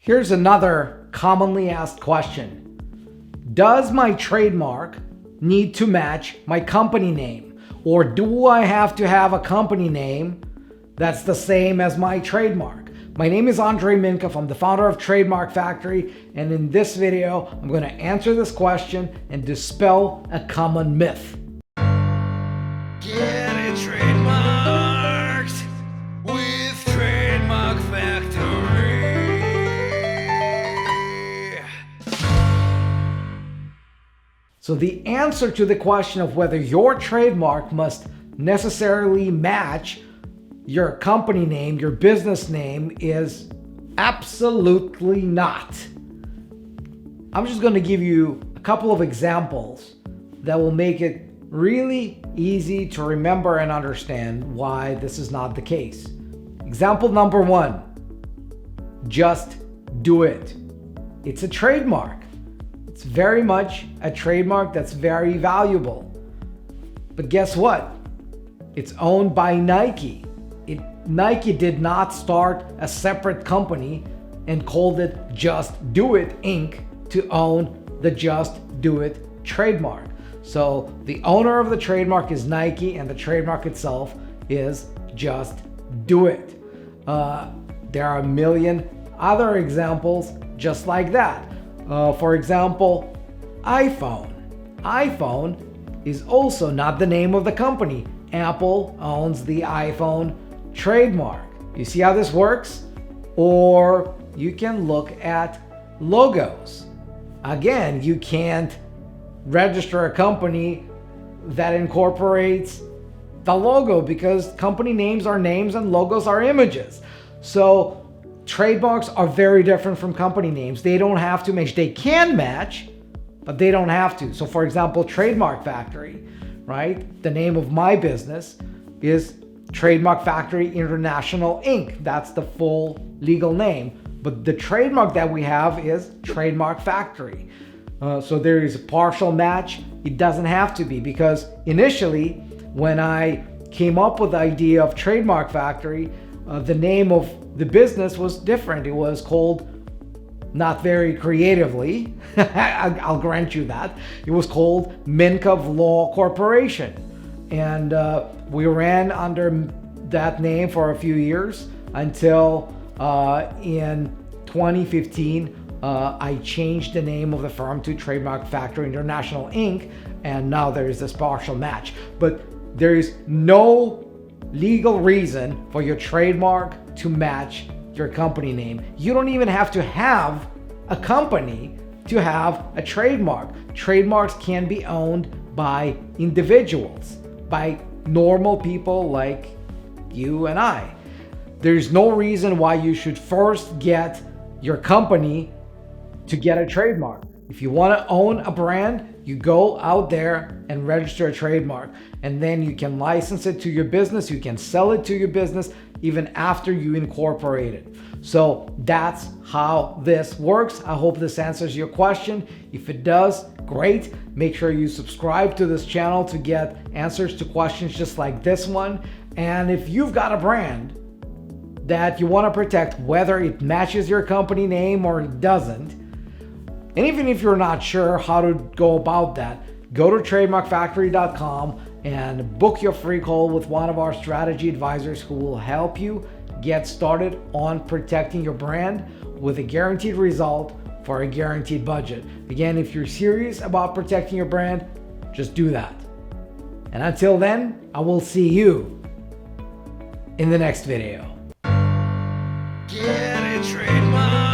Here's another commonly asked question. Does my trademark need to match my company name? Or do I have to have a company name that's the same as my trademark? My name is Andrei Mincov. I'm the founder of Trademark Factory. And in this video, I'm going to answer this question and dispel a common myth. Get it trademarked with Trademark Factory. So the answer to the question of whether your trademark must necessarily match your company name, your business name, is absolutely not. I'm just going to give you a couple of examples that will make it really easy to remember and understand why this is not the case. Example number one, just do it. It's a trademark. It's very much a trademark that's very valuable. But guess what? It's owned by Nike. Nike did not start a separate company and called it Just Do It Inc. to own the Just Do It trademark. So the owner of the trademark is Nike, and the trademark itself is Just Do It. There are a million other examples just like that. For example, iPhone. iPhone is also not the name of the company. Apple owns the iPhone trademark. You see how this works? Or you can look at logos. Again, you can't register a company that incorporates the logo because company names are names and logos are images. So trademarks are very different from company names. They don't have to match. They can match, but they don't have to. So for example, Trademark Factory, right? The name of my business is Trademark Factory International Inc. That's the full legal name. But the trademark that we have is Trademark Factory. So there is a partial match. It doesn't have to be, because initially when I came up with the idea of Trademark Factory, the name of the business was different. It was called, not very creatively, I'll grant you that, it was called Mincov Law Corporation. And we ran under that name for a few years until in 2015, I changed the name of the firm to Trademark Factory International Inc. And now there is this partial match. But there is no legal reason for your trademark to match your company name. You don't even have to have a company to have a trademark. Trademarks can be owned by individuals, by normal people like you and I. There's no reason why you should first get your company to get a trademark. If you want to own a brand, you go out there and register a trademark, and then you can license it to your business. You can sell it to your business even after you incorporate it. So that's how this works. I hope this answers your question. If it does, great. Make sure you subscribe to this channel to get answers to questions just like this one. And if you've got a brand that you want to protect, whether it matches your company name or it doesn't, and even if you're not sure how to go about that, go to trademarkfactory.com and book your free call with one of our strategy advisors who will help you get started on protecting your brand with a guaranteed result for a guaranteed budget. Again, if you're serious about protecting your brand, just do that. And until then, I will see you in the next video. Get it trademarked.